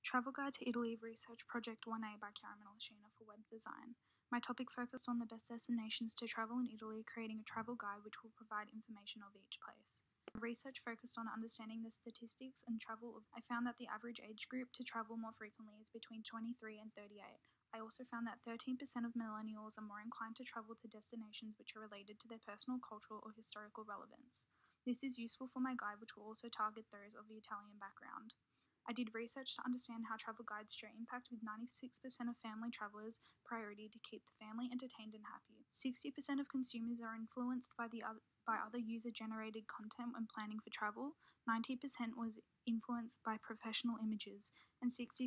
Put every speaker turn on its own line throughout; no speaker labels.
Travel Guide to Italy Research Project 1A by Chiara Menolascina for web design. My topic focused on the best destinations to travel in Italy, creating a travel guide which will provide information of each place. Research focused on understanding the statistics and travel. I found that the average age group to travel more frequently is between 23 and 38. I also found that 13% of millennials are more inclined to travel to destinations which are related to their personal, cultural, or historical relevance. This is useful for my guide, which will also target those of the Italian background. I did research to understand how travel guides show impact, with 96% of family travelers' priority to keep the family entertained and happy. 60% of consumers are influenced by other user-generated content when planning for travel. 90% was influenced by professional images, and 67%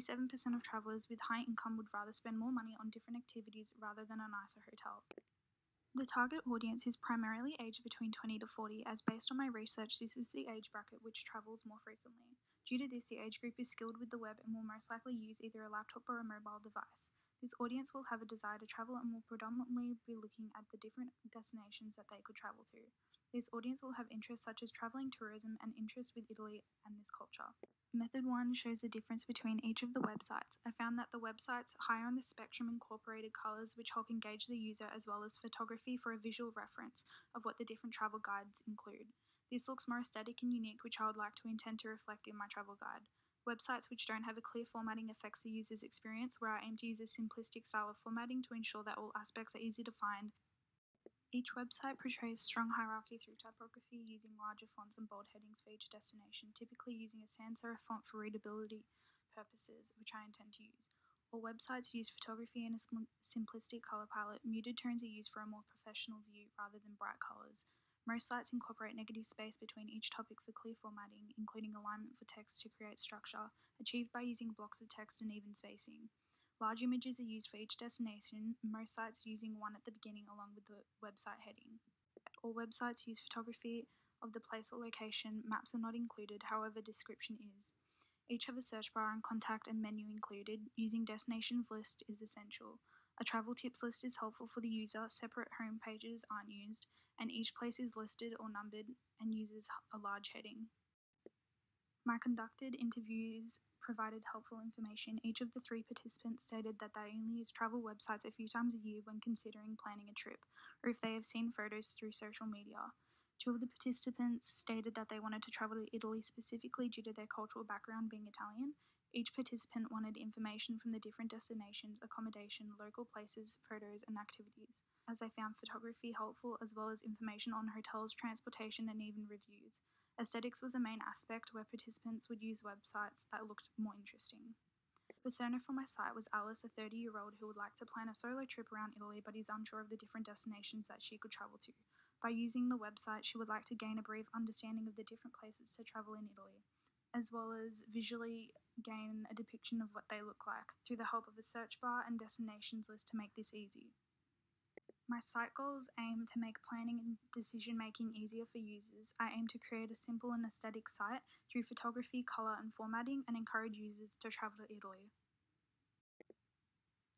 of travelers with high income would rather spend more money on different activities rather than a nicer hotel. The target audience is primarily aged between 20 to 40, as based on my research, this is the age bracket which travels more frequently. Due to this, the age group is skilled with the web and will most likely use either a laptop or a mobile device. This audience will have a desire to travel and will predominantly be looking at the different destinations that they could travel to. This audience will have interests such as traveling, tourism, and interest with Italy and this culture. Method 1 shows the difference between each of the websites. I found that the websites higher on the spectrum incorporated colors which help engage the user, as well as photography for a visual reference of what the different travel guides include. This looks more aesthetic and unique, which I would like to intend to reflect in my travel guide. Websites which don't have a clear formatting affects the user's experience, where I aim to use a simplistic style of formatting to ensure that all aspects are easy to find. Each website portrays strong hierarchy through typography, using larger fonts and bold headings for each destination, typically using a sans serif font for readability purposes, which I intend to use. All websites use photography in a simplistic color palette. Muted tones are used for a more professional view rather than bright colors. Most sites incorporate negative space between each topic for clear formatting, including alignment for text to create structure, achieved by using blocks of text and even spacing. Large images are used for each destination, most sites using one at the beginning along with the website heading. All websites use photography of the place or location. Maps are not included, however description is. Each have a search bar and contact and menu included. Using destinations list is essential. A travel tips list is helpful for the user. Separate home pages aren't used, and each place is listed or numbered and uses a large heading. My conducted interviews provided helpful information. Each of the 3 participants stated that they only use travel websites a few times a year when considering planning a trip, or if they have seen photos through social media. 2 of the participants stated that they wanted to travel to Italy specifically due to their cultural background being Italian. Each participant wanted information from the different destinations, accommodation, local places, photos, and activities, as I found photography helpful, as well as information on hotels, transportation, and even reviews. Aesthetics was a main aspect, where participants would use websites that looked more interesting. Persona for my site was Alice, a 30-year-old who would like to plan a solo trip around Italy but is unsure of the different destinations that she could travel to. By using the website, she would like to gain a brief understanding of the different places to travel in Italy, as well as visually gain a depiction of what they look like through the help of a search bar and destinations list to make this easy. My site goals aim to make planning and decision-making easier for users. I aim to create a simple and aesthetic site through photography, color, and formatting, and encourage users to travel to Italy.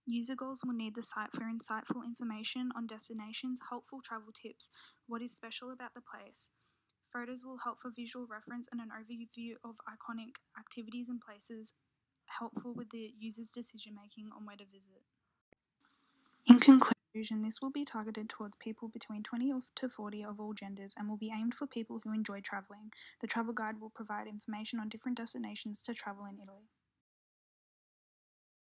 User goals will need the site for insightful information on destinations, helpful travel tips, what is special about the place. Photos will help for visual reference and an overview of iconic activities and places, helpful with the user's decision-making on where to visit. In conclusion, this will be targeted towards people between 20 to 40 of all genders and will be aimed for people who enjoy traveling. The travel guide will provide information on different destinations to travel in Italy.